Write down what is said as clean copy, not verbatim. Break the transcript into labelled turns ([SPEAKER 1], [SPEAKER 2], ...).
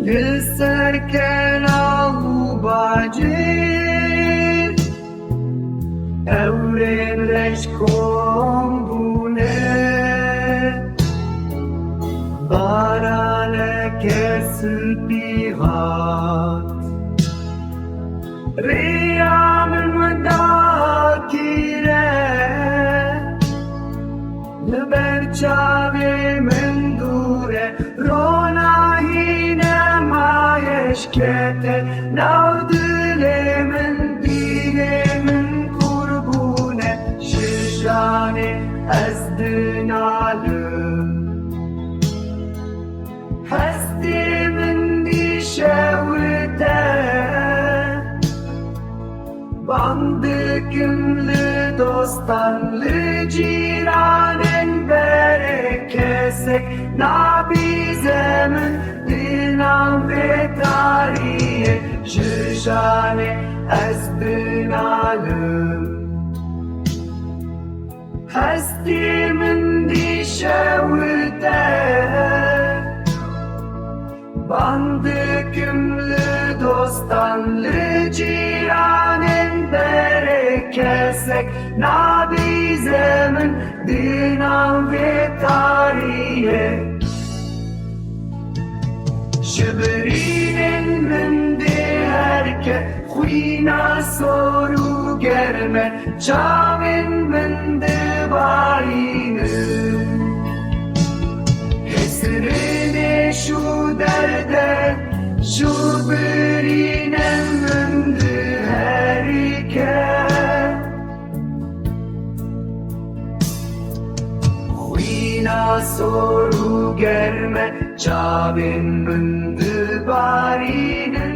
[SPEAKER 1] لسركن باجر Evren leşkom bune Barane kesil pihat Riyamın mdakire Leberçave mendure Ronahine mayeşkete Navdilemin dilemin kurbune Şişane ezdinalım Hestimin dişevite Bandıkımlı dostanlı ciranen berekesek Nabizemin dinam ve tarihe Şişane ezdinalım Hestimin dişevite Bandıkımlı dostanlı ciranen berekesek Nabizemin dinam ve tarihe Şibrinin mündi herke Huyna soru germe Çavin mündi barını Hesrine şu derde Şu birine mündü herke Huyna soru germe Çavin mündü barını